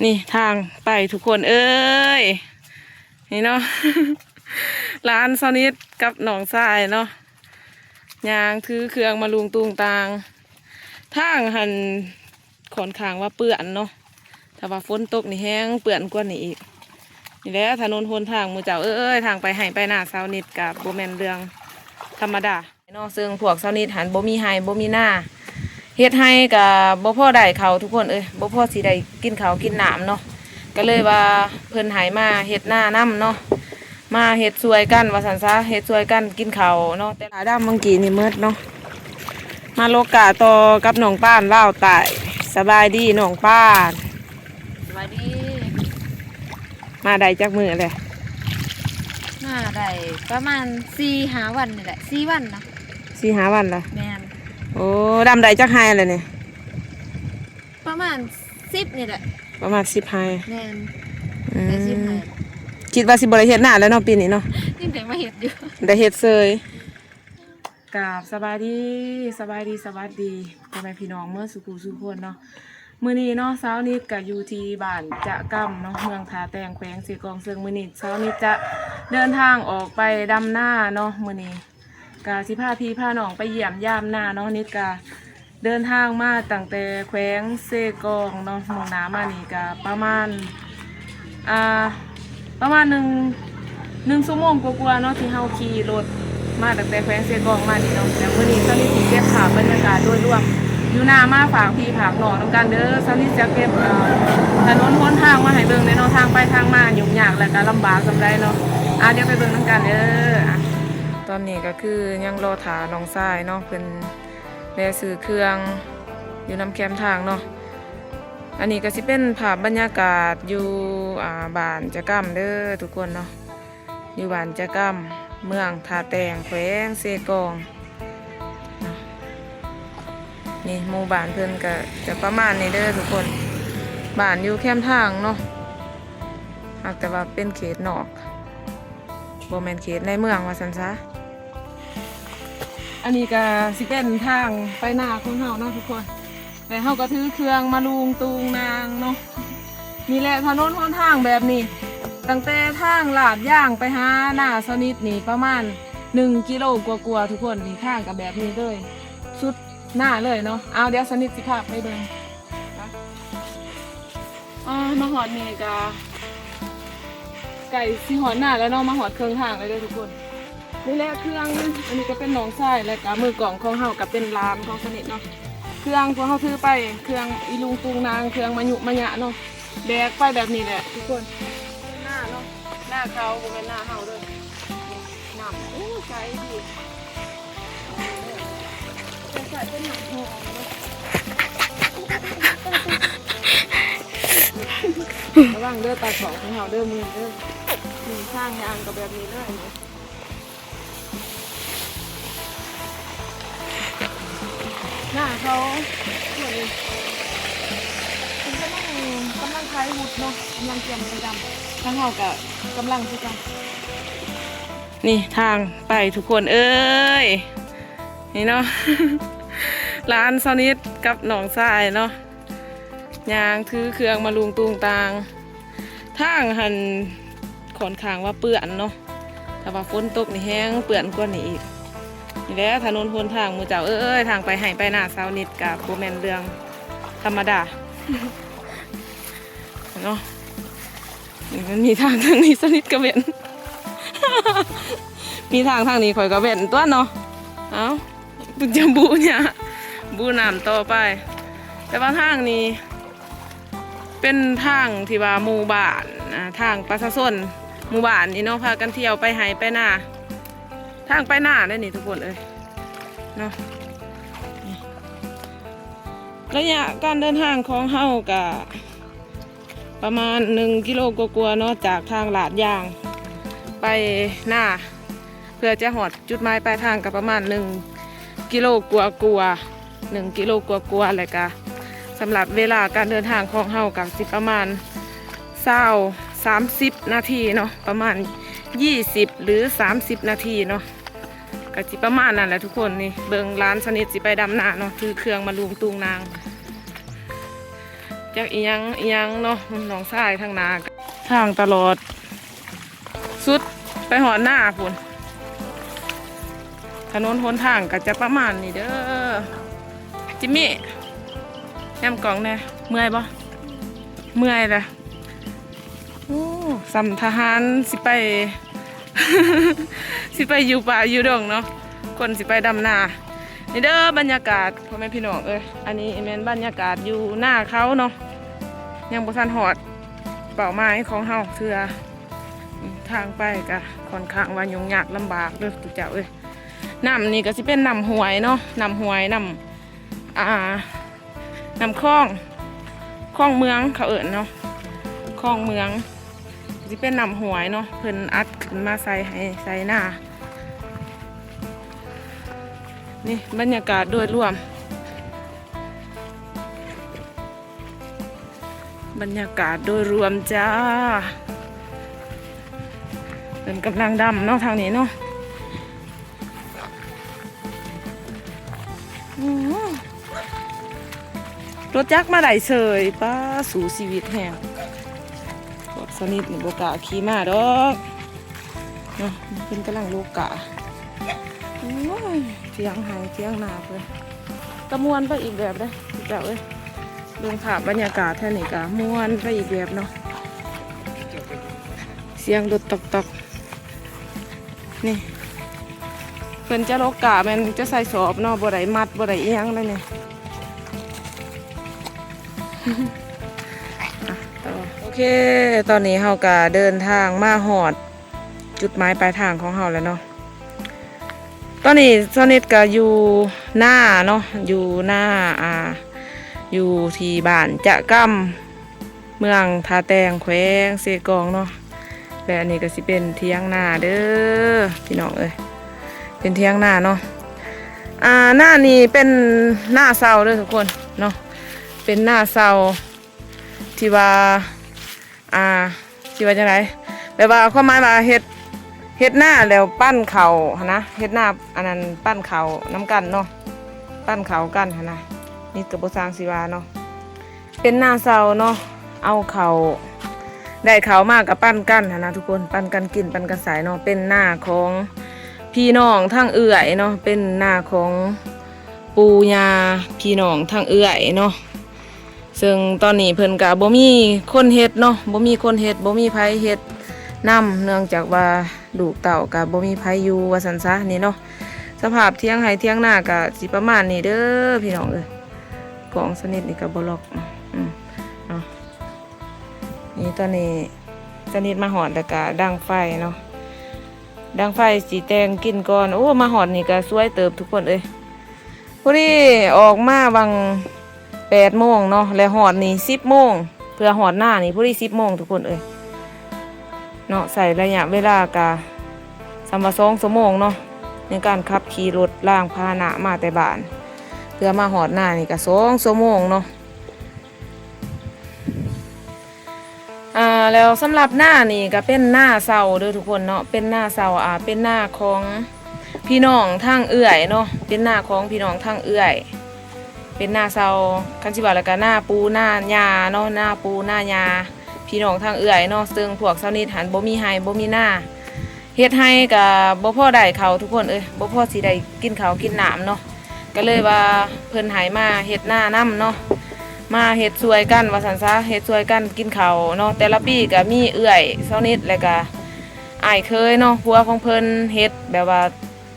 นี่ทางไปทุกคนเอ้ยนี่เนาะ ร้านซอนิดกับหนองทรายเนาะยางถือเครื่องมาลุงตุงตางทางหันขอนขางว่าเปื่อนเนาะถ้าว่าฝนตกนี่แห้งเปื่อนกว่านี้อีกนี่แหละถนนหนทางมือเจ้าเอ้ยทางไปให้ไปหน้าซาวนิดกับโบแมนเรื่องธรรมดาเนาะซึ่งพวกซาวนิดหันโบมีไฮโบมีหน้าเฮ็ดให้กับบ่พ่อได้เขาทุกคนบ่พ่อสิได้กินเขากินหนามเนาะก็เลยว่าเพิ่นหายมาเฮ็ดหน้าน้ำเนาะมาเฮ็ดสวยกันว่าสันซะเฮ็ดสวยกันกินเขาเนาะแต่หาดำเมื่อกี้นี่มืดเนาะมาโลกาต่อกับน้องป้านว่าวตายสบายดีน้องป้านสวัสดีมาได้จักมือเลย มาได้ประมาณ4-5 วันนี่แหละ4 วันนะ 4-5 วันละ แม่น โอ้ดำได้จักไฮเลยเนี่ย ประมาณ10นี่แหละ ประมาณ10ไฮ แม่น อื ได้10 ม ให้ คิดว่าสิบริเฮ็ดหน้าแล้วเนาะปีนี้เนาะ นี่เด็กมาเฮ็ดอยู่ ได้เฮ็ดเซยกราบสบายดีสวัสดีพ่อแม่พี่น้องเมื่อสุขุสุขคนเนาะมื้อนี้เนาะเช้านี้ก็อยู่ที่บ้านจะกำเนาะเมืองทาแตงแขวงสีกองเซิงมื้อนี้เช้านี้จะเดินทางออกไปดำหน้าเนาะมื้อนี้ก็สิพาพี่พาน้องไปเยี่ยมยามหน้าเนาะนิดก็เดินทางมาตั้งแต่แขวงเซกองเนาะมุ่งหน้ามานี่ก็ประมาณหนึ่งชั่วโมงกว่าๆเนาะที่เฮาขี่รถมาตั้งแต่แขวงเซกองมานี่เนาะแล้วมื้อนี้เช้านี้สิเก็บภาพบรรยากาศโดยรวมอยู่หน้ามาฝากพี่ฝากน้องนำกันเด้อเช้านี้จะเก็บถนนหนทางมาให้เบิ่งในเนาะทางไปทางมายุ่งยากและก็ลำบากสำหรับเนาะเดี๋ยวไปเบิ่งนำกันเด้อตอนนี้ก็คือยังรอถาน้องทรายเนาะเพิ่นแลซื้อเครื่องอยู่นำแคมทางเนาะอันนี้ก็สิเป็นภาพบรรยากาศอยู่บ้านจะกำเด้อทุกคนเนาะอยู่บ้านจะกำเมืองทาแตงแขวงเซกองนี่หมู่บ้านเพิ่นก็จะประมาณนี้เด้อทุกคนบ้านอยู่แคมทางเนาะแต่ว่าเป็นเขตนอกบ่แม่นเขตในเมืองว่าซั่นซะอันนี้ก็สิเป็นทางไปหน้าของเฮาเนาะทุกคนแต่เฮาก็ถือเครื่องมาลุงตูงนางเนาะนี่แหละถนนหนทางแบบนี้ตั้งแต่ทางลาดย่างไปหาหน้าสนิทนี่ประมาณ1 กิโลกว่าๆทุกคนนี่ทางกับแบบนี้เลยสุดหน้าเลยเนาะเอาเดี๋ยวสนิทสิพาไปเบิ่งมาหอดนี่ก็ไก่สิหอดหน้าแล้วเนาะมาหอดเครื่องทางเลยเด้อทุกคนนี่แหละเครื่องอันนี้ก็เป็นหนองทรายแล้วก็มือกล่องของเฮากับเป็นลามของสนิทเนาะเครื่องพวกเฮาถือไปเครื่องอีลุงตุงนางเครื่องมะยุมะยะเนาะแบกไปแบบนี้แหละทุกคนหน้าเนาะหน้าเขาบ่แม่นหน้าเฮาเด้อน้ำโอ้ไกลดีเป็นสายเป็นหนังหอมเนาะระวังเด้อตาของเฮาเด้อมือเด้อมีข้างยางกับแบบนี้เลยหน้าเขาเหมือนคุณกำลังคล้ายหุดเนาะกำลังเตรียมประจำทั้งเฮากับกำลังที่จะนี่ทางไปทุกคนเอ้ยนี่เนาะ ร้านซอนิดกับหนองทรายเนาะยางถือเครื่องมาลุงตุงตางทางหันขอนขางว่าเปื่อนเนาะถ้าว่าฝนตกนี่แห้งเปื่อนกว่านี้อีกนี่แหละถนนหนทางมือเจ้าเอ้ยทางไปให้ไปหน้าซาวนิดกับโบแมนเรื่องธรรมดา เนาะมันมีทางนี้สนิทกระเบน มีทางนี้ข่อยกระเบนตัวเนาะเอาตุนจำบูเนี่ยบูน้ำต่อไปแต่ว่าทางนี้เป็นทางที่ว่าหมู่บ้านทางประชาชนหมู่บ้านนี่เนาะพากันเที่ยวไปให้ไปหน้าทางไปหน้าได้นี่ทุกคนเลยเนาะระยะการเดินทางของเฮากะประมาณ1 กิโลกว่าๆเนาะจากทางลาดยางไปหน้าเพื่อจะหอดจุดหมายปลายทางกับประมาณ1 กิโลกว่า1 กิโลกว่าอะไรกะสำหรับเวลาการเดินทางของเฮากับสิประมาณ30 นาทีเนาะประมาณ20 หรือ30 นาทีเนาะก็สิประมาณนั้นแหละทุกคนนี่เบิ่งร้านสนิทสิไปดำนาเนาะถือเครื่องมาลุงตุงนางจะ จากอีหยังเนาะหนองทรายทางนาทางตลอดสุดไปหอดหน้าพุ่นถนนหนทางก็จะประมาณนี้เด้อจิมมี่แอมกล่องแน่เมื่อยบ่เมื่อยเลยโอ้สัมทหารสิไป สิไปอยู่ป่าอยู่ดงเนาะคนสิไปดำนานี่เด้อบรรยากาศพ่อแม่พี่น้องอันนี้แม่นบรรยากาศอยู่หน้าเขาเนาะยังบ่ทันหอดเป่าไม้ของเฮาเทื่อทางไปก็ค่อนข้างว่ายุ่งยากลำบากเด้อทุกเจ้าน้ำนี่ก็สิเป็นน้ำห้วยเนาะน้ำห้วยน้ำคลองเมืองเขาเอิ้นเนาะคลองเมืองสิเป็นน้ำห้วยเนาะเพิ่นอัดขึ้นมาใส่ให้ใส่หน้านี่บรรยากาศโดยรวมบรรยากาศโดยรวมจ้าเป็นกำลังดำเนาะทางนี้เนาะรถจักรมาได้เฉยป้าสู่ชีวิตแห่งพวกสนิทนี่บกะขี่มาดอกเนาะเป็นกำลังโลกะเที่ยงหายเที่ยงนาเลยกระมวนไปอีกแบบเลยแบบเรื่องภาพบรรยากาศแท่นี้กะมวนไปอีกแบบเนาะเสียงรถตอกนี่เป็นจะโลกะมันจะใส่สอบเนาะบ่ได้มัดบ่ได้เอียงเลยเนี่ยโอเคตอนนี้เฮากะเดินทางมาหอดจุดหมายปลายทางของเฮาแล้วเนาะตอนนี้ซอนิดก็อยู่หน้าเนาะอยู่หน้าอยู่ที่บ้านจะกำเมืองทาแตงแขวงเซกองเนาะและอันนี้ก็สิเป็นเทียงนาเด้อพี่น้องเป็นเทียงนาเนาะหน้านี้เป็นหน้าเสาเด้อทุกคนเนาะเป็นหน้าเสาที่ว่าจังไรแบบว่าความหมายว่าเฮ็ดหน้าแล้วปั้นเข่านะเฮ็ดหน้าอันนั้นปั้นเข่าน้ำกันเนาะปั้นเข่ากันนะนี่กระบสร้างศิวาเนาะเป็นหน้าเสาเนาะเอาเข่าได้เข่ามากกับปั้นกันนะทุกคนปั้นกันกินปั้นกันสายเนาะเป็นหน้าของพี่น้องทั้งเอื่อยเนาะเป็นหน้าของปูยาพี่น้องทั้งเอื่อยเนาะซึ่งตอนนี้เพิ่นกับบ่มีคนเฮ็ดเนาะบ่มีคนเฮ็ดบ่มีไผเฮ็ดนำเนื่องจากว่าลูกเต่ากับบ่มีไผอยู่ว่าซั่นซะนี่เนาะสภาพเที่ยงไห้เที่ยงหน้าก็สิประมาณนี้เด้อพี่น้องของสนิทนี่ก็บ่ล็อกเนาะนี่ตอนนี้สนิทมาหอดแล้วก็ดังไฟเนาะดังไฟสีแดงกินก่อนโอ้มาหอดนี่ก็สวยเติบทุกคนพอดีออกมาบาง8 โมงเนาะแล้วหอดนี่10 โมงเพื่อหอดหน้านี่พอดี10 โมงทุกคนเนาะใส่ระยะเวลากะ2 ชั่วโมงเนาะในการขับขี่รถล่างพาหนะมาแต่บ้านเพื่อมาหอดหน้านี่ก็2 ชั่วโมงเนาะแล้วสำหรับหน้านี่ก็เป็นหน้าเสาเด้อทุกคนเนาะเป็นหน้าเสาเป็นหน้าของพี่น้องทางเอื่อยเนาะเป็นหน้าของพี่น้องทางเอื่อยเป็นหน้าเสาคันสิว่าแล้วก็หน้าปูหน้ายาเนาะหน้าปูหน้ายาพี่น้องทางเอื่อยเนาะซึ่งพวกเสานิทหันบ่มีไห้บ่มีหน้าเฮ็ดให้กับบ่พอได้เขาทุกคนบ่พอสิได้กินข้าวกินน้ำเนาะก็เลยว่าเพิ่นให้มาเฮ็ดหน้านํเนาะมาเฮ็ดช่วยกันว่าซั่นซะเฮ็ดช่วยกันกินข้าวเนาะแต่ละปีก็มีเอื้อยเซานิดแล้วก็อ้ายเคยเนาะผัวของเพิ่นเฮ็ดแบบว่า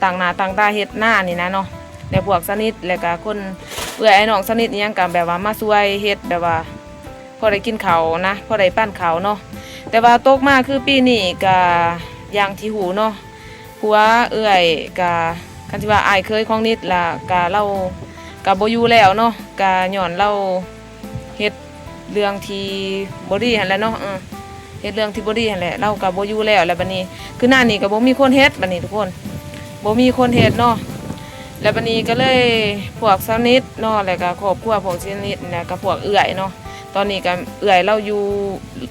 ต่างหน้าต่างตาเฮ็ดหน้านี่นะเนาะแล้วพวกเซานิดแล้วก็คนเอื้อยไอ้น้องเซานิดอีหยังก็แบบว่ามาช่วยเฮ็ดแบบว่าพอได้กินข้าวนะพอได้ปั้นข้าวเนาะแต่ว่าตกมาคือปีนี้ก็อย่างที่หูเนาะผัวเอื้อยก็คันสิว่าอ้ายเคยของนิดล่ะก็เราก็บ่อยู่แล้วเนาะก็ย้อนเราเฮ็ดเรื่องที่บ่ดีหั่นแหละเนาะเฮ็ดเรื่องที่บ่ดีหั่นแหละเราก็บ่อยู่แล้วแล้วบัดนี้คือหน้านี้ก็บ่มีคนเฮ็ดบัดนี้ทุกคนบ่มีคนเฮ็ดเนาะแล้วบัดนี้ก็เลยพวกสนิทเนาะแล้วก็ครอบครัวพวกสนิทแล้วก็พวกเอื้อยเนาะตอนนี้ก็เอื้อยเราอยู่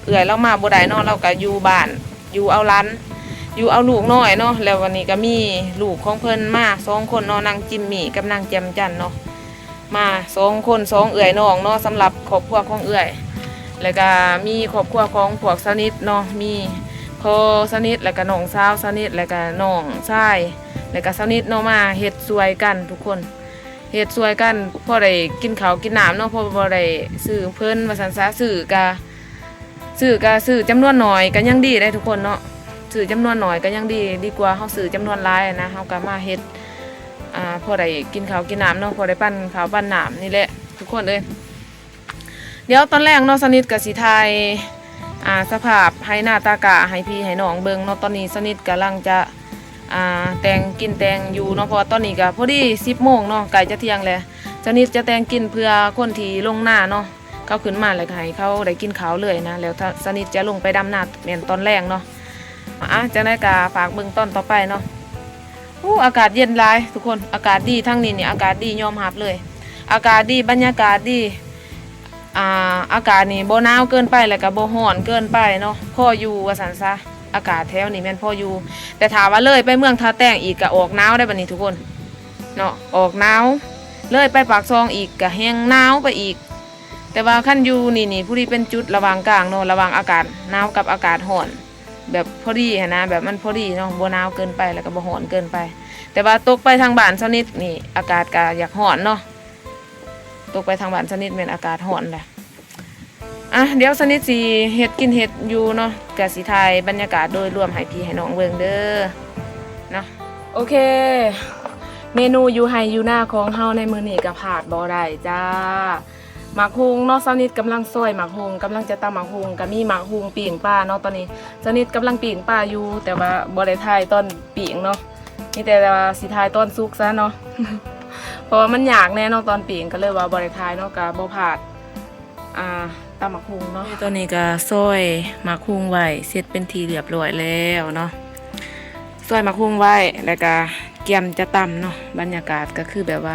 เอื้อยเรามาบ่ได้เนาะเราก็อยู่บ้านอยู่เอาหลานอยู่เอาลูกน้อยเนาะแล้ววันนี้ก็มีลูกของเพิ่นมา2 คนเนาะนางจิมมี่กับนางแจมจันเนาะ มา2 คน2เอื้อยน้องเนาะสำหรับครอบครัวของเอื้อยแล้วก็มีครอบครัวของพวกสนิทเนาะมีพ่อสนิทแล้วก็น้องสาวสนิทแล้วก็น้องชายแล้วก็สนิทเนาะมาเฮ็ดช่วยกันทุกคนเฮ็ดช่วยกันพอได้กินข้าวกินน้ำเนาะพอบ่ได้ซื้อเพิ่นว่าซั่นซะซื้อจำนวนน้อยก็ยังดีได้ทุกคนเนาะซื้อจำนวนน้อยก็ยังดีกว่าเฮาซื้อจำนวนหลายนะเฮาก็มาเฮ็ดพอได้กินข้าวกินน้ำเนาะพอได้ปั้นข้าวปั้นน้ำนี่แหละทุกคนเอ้ยเดี๋ยวตอนแรกเนาะสนิทกับสิทายสภาพให้หน้าตากะให้พี่ให้น้องเบิ่งเนาะตอนนี้สนิทกำลังจะแต่งกินแต่งอยู่เนาะเพราะว่าตอนนี้ก็พอดี10 โมงเนาะใกล้จะเที่ยงแล้วสนิทจะแต่งกินเพื่อคนที่ลงหน้าเนาะเขาขึ้นมาแล้วก็ให้เขาได้กินข้าวเลยนะแล้วถ้าสนิทจะลงไปดำนาแม่นตอนแรกเนาะจังได๋ก็ฝากเบิ่งตอนต่อไปเนาะอากาศเย็นหลายทุกคนอากาศดีทั้งนี้เนี่ยอากาศดียอมรับเลยอากาศดีบรรยากาศดีอากาศนี่บ่หนาวเกินไปแล้วก็บ่ร้อนเกินไปเนาะพออยู่ว่าซั่นซะอากาศแถวนี้แม่นพออยู่แต่ถามว่าเลยไปเมืองท่าแต้งอีกก็ออกหนาวได้บัดนี้ทุกคนเนาะออกหนาวเลยไปปากซองอีกก็แห้งหนาวไปอีกแต่ว่าคันอยู่นี่ผู้ที่เป็นจุดระหว่างกลางเนาะระหว่างอากาศหนาวกับอากาศร้อนแบบพอดีนะแบบมันพอดีเนาะบ่หนาวเกินไปแล้วก็บ่ร้อนเกินไปแต่ว่าตกไปทางบ้านสนิทนี่อากาศก็อยากร้อนเนาะตกไปทางบ้านสนิทแม่นอากาศร้อนแหละเดี๋ยวสนิทสิเฮ็ดกินเฮ็ดอยู่เนาะกะสิถ่ายบรรยากาศโดยรวมให้พี่ให้น้องเบิ่งเด้อเนาะโอเคเมนูอยู่ไฮอยู่หน้าของเฮาในมื้อนี้ก็พลาดบ่ได้จ้าหมักฮุงเนาะสนิทกำลังซอยหมักฮุงกำลังจะตำหมักฮุงก็มีหมักฮุงปิ่งปลาเนาะตอนนี้สนิทกำลังปิ่งปลาอยู่แต่ว่าบ่ได้ถ่ายตอนปิ่งเนาะมีแต่ว่าสิถ่ายตอนสุกซะเนาะ เพราะว่ามันยากแน่เนาะตอนปิ่งก็เลยว่าบ่ได้ถ่ายเนาะก็บ่พลาดตำหมักฮุงเนาะตอนนี้ก็ซอยหมักฮุงไว้เสร็จเป็นทีเรียบร้อยแล้วเนาะซอยหมักฮุงไว้แล้วก็เกียมจะตำเนาะบรรยากาศก็คือแบบว่า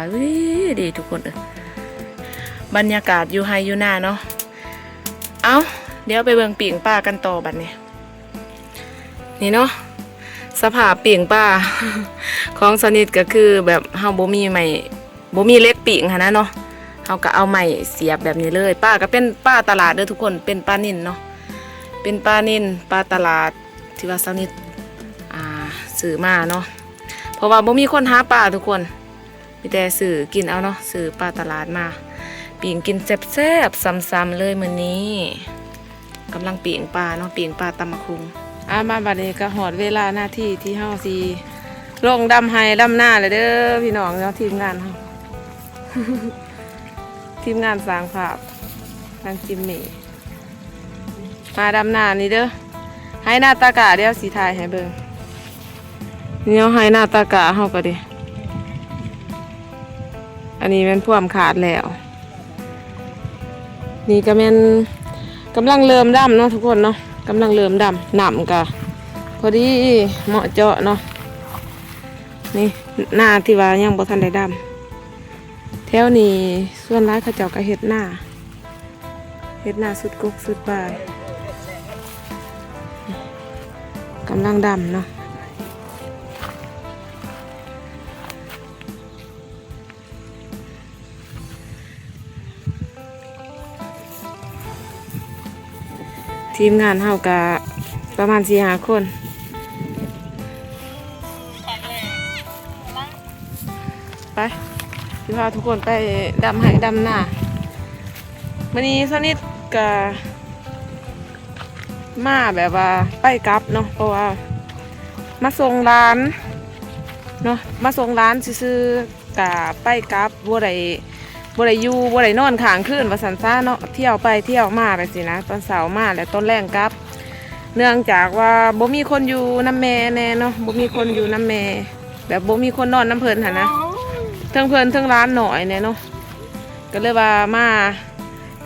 ดีทุกคนบรรยากาศอยู่ไฮอยู่หน้าเนาะเดี๋ยวไปเบิ่งปิ่งป้ากันต่อบัดนี้นี่เนาะสภาพปิ่งป้า ของสนิทก็คือแบบเฮาบ่มีไม้บ่มีเล็กปิ่งหั่นนะเนาะเฮาก็เอาไม้เสียบแบบนี้เลยป้าก็เป็นป้าตลาดเด้อทุกคนเป็นป้านิ่นเนาะเป็นป้านิ่นป้าตลาดที่ว่าสนิทซื้อมาเนาะเพราะว่าบ่มีคนหาปลาทุกคนมีแต่ซื้อกินเอาเนาะซื้อปลาตลาดมาปิ่งกินแซ่บๆซ้ำๆเลยมื้อนี้กำลังปิ่งปลาเนาะปิ่งปลาตำมะคุงมาบัดนี้ก็หอดเวลาหน้าที่ที่เฮาสิลงดำไห้ดำหน้าเลยเด้อพี่น้องเนาะทีมงานเฮา ทีมงานสร้างภาพนางจิมมี่มาดำหน้านี่เด้อให้หน้าตากะเดี๋ยวสิถ่ายให้เบิ่งนี่เอาให้หน้าตากะเฮาก็ดิอันนี้มันพ่วมขาดแล้วนี่ก็แม่นกำลังเริ่มดำเนาะทุกคนเนาะกำลังเริ่มดำหนำกะพอดีเหมาะเจาะเนาะนี่หน้าที่ว่ายังบ่ทันได้ดำแถวนี้ส่วนร้ายเขาเจ้าก็เฮ็ดหน้าสุดกกสุดปลายกำลังดำเนาะทีมงานเฮากะประมาณ4-5 คนไปพี่พาทุกคนไปดำให้ดำหน้าวันนี้สนิทกะมาแบบว่าไปกลับเนาะเพราะว่ามาส่งร้านเนาะมาส่งร้านซื้อกะไปกลับบัวใดอยู่บัวใดนอนค้างคืนว่าสันซ่าเนาะเที่ยวไปเที่ยวมาไปสินะตอนเสาร์มาแล้วตอนแรงกลับเนื่องจากว่าบ่มีคนอยู่น้ำแม่แน่เนาะบ่มีคนอยู่น้ำแม่แบบบ่มีคนนอนน้ำเพลินหั่นนะเทิงเพลินเทิงร้านหน่อยเนี่ยเนาะก็เลยว่ามา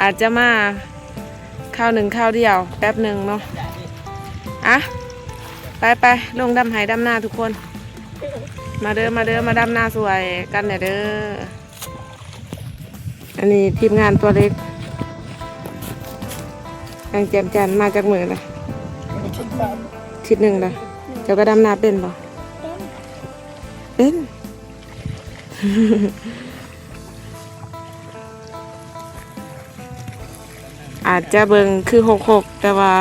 อาจจะมาข้าวหนึ่งข้าวเดียวแป๊บหนึ่งเนาะไปลงดำไหดำหน้าทุกคนมาเด้อมาดำหน้าสวยกันเนี่ยเด้ออันนี้ทีมงานตัวเล็กยังแจมจันมาจากมือเลยทิศหนึ่งเลยเจ้าก็ดำนาเป็นบ่เป็น อาจจะเบิ่งคือ66แต่ว่า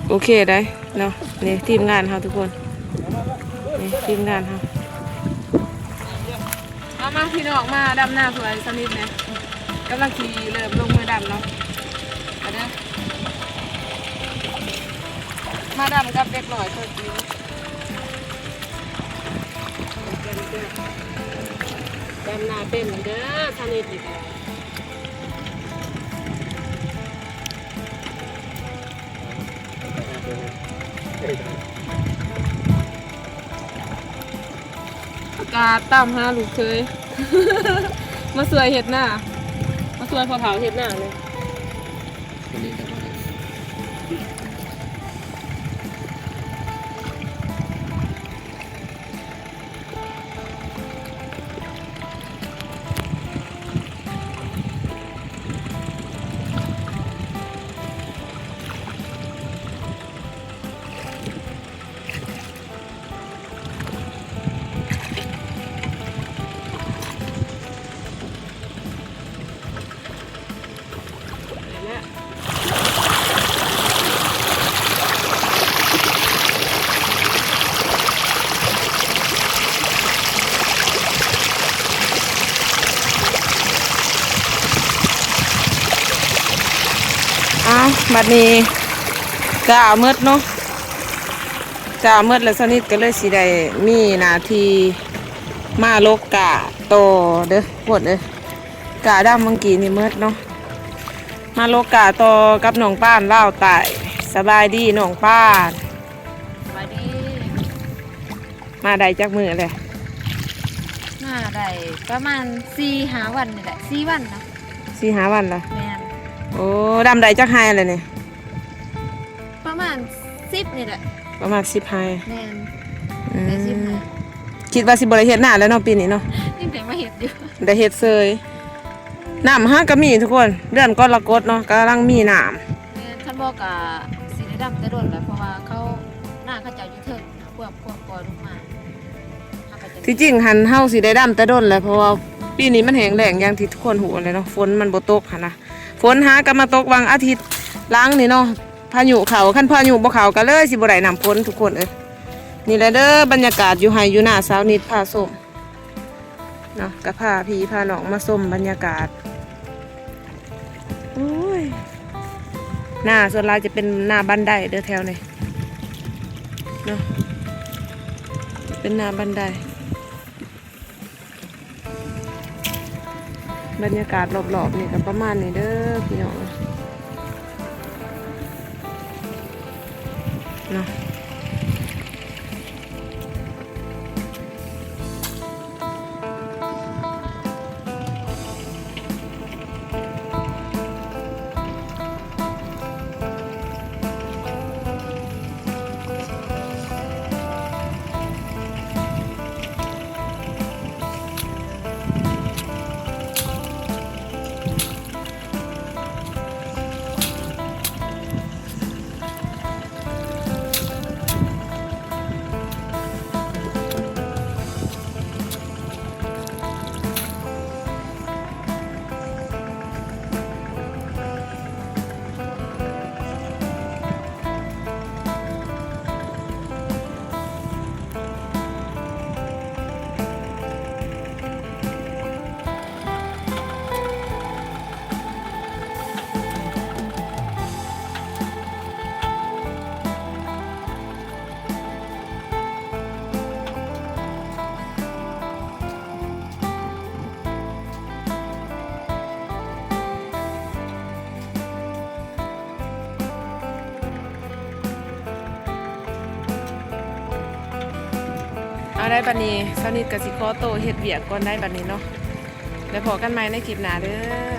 โอเคได้เนาะนี่ทีมงานเขาทุกคนนี่ทีมงานเขาเอามาพี่น้องมาดำหน้าสวยสนิทเนี่ยกำลังขี่เริ่มลงมือดำเนาะเอาเด้อมาดำกับเด็กหน่อยตัวจีนดำหน้าเป็นเด้อสนิทอีกกาตามหาลูกเคย มาสวยเห็ดหน้ามาสวยพอเผาเห็ดหน้าเลยบัดนี้กะมืดเนาะกะมืดแล้วสนิทก็เลยสิได้มีหน้าที่มาโลกกะโตเด้อปวดเลยกะดำเมื่อกี้นี่มืดเนาะมาโลกกะโตกับน้องป้านเล่าตายสบายดีน้องป้านสบายดีมาได้จักมือเลยมาได้ประมาณ4-5 วันนี่แหละ4 วันนะ4-5 วันละแม่นโอ้ดำได้จักไฮอะไรเนี่ยประมาณ10นี่แหละประมาณ10ไฮแม่นได้10ไฮคิดว่าสิบริเฮ็ดหน้าแล้วเนาะปีนี้เนาะยังแต่มาเฮ็ดอยู่ได้เฮ็ดเซยน้ำห้าก็มีทุกคนเดือนก้อนละกดเนาะกำลังมีน้ำแม่นท่านบอกกะสิได้ดำแต่โดนแหละเพราะว่าเขาหน้าเขาเจ้าอยู่เทิงควบกอลงมาที่จริงหันเฮาสิได้ดำแต่โดนแหละเพราะว่าปีนี้มันแห้งแล้งอย่างที่ทุกคนหูเลยเนาะฝนมันบ่ตกหั่นนะฝนหาก็มาตกวันอาทิตย์ล้างนี่เนาะพายุเขาคันพายุบ่เขาก็เลยสิบ่ได้น้ำฝนทุกคนเอ้ยนี่แหละเด้อบรรยากาศอยู่ไห้อยู่หน้าสาวนิดพาส้มเนาะก็พาพี่พาน้องมาส้มบรรยากาศโอ้ยหน้าส่วนหลายจะเป็นหน้าบันไดเด้อแถวนี้เนาะเป็นหน้าบันไดบรรยากาศรอบๆนี่ก็ประมาณนี้เด้อพี่น้องเนาะเอาได้บัดนี้สนิทกับสิขอโตเฮ็ดเวียกก่อนได้บัดนี้เนาะแล้วพอกันใหม่ในคลิปหน้าเด้อ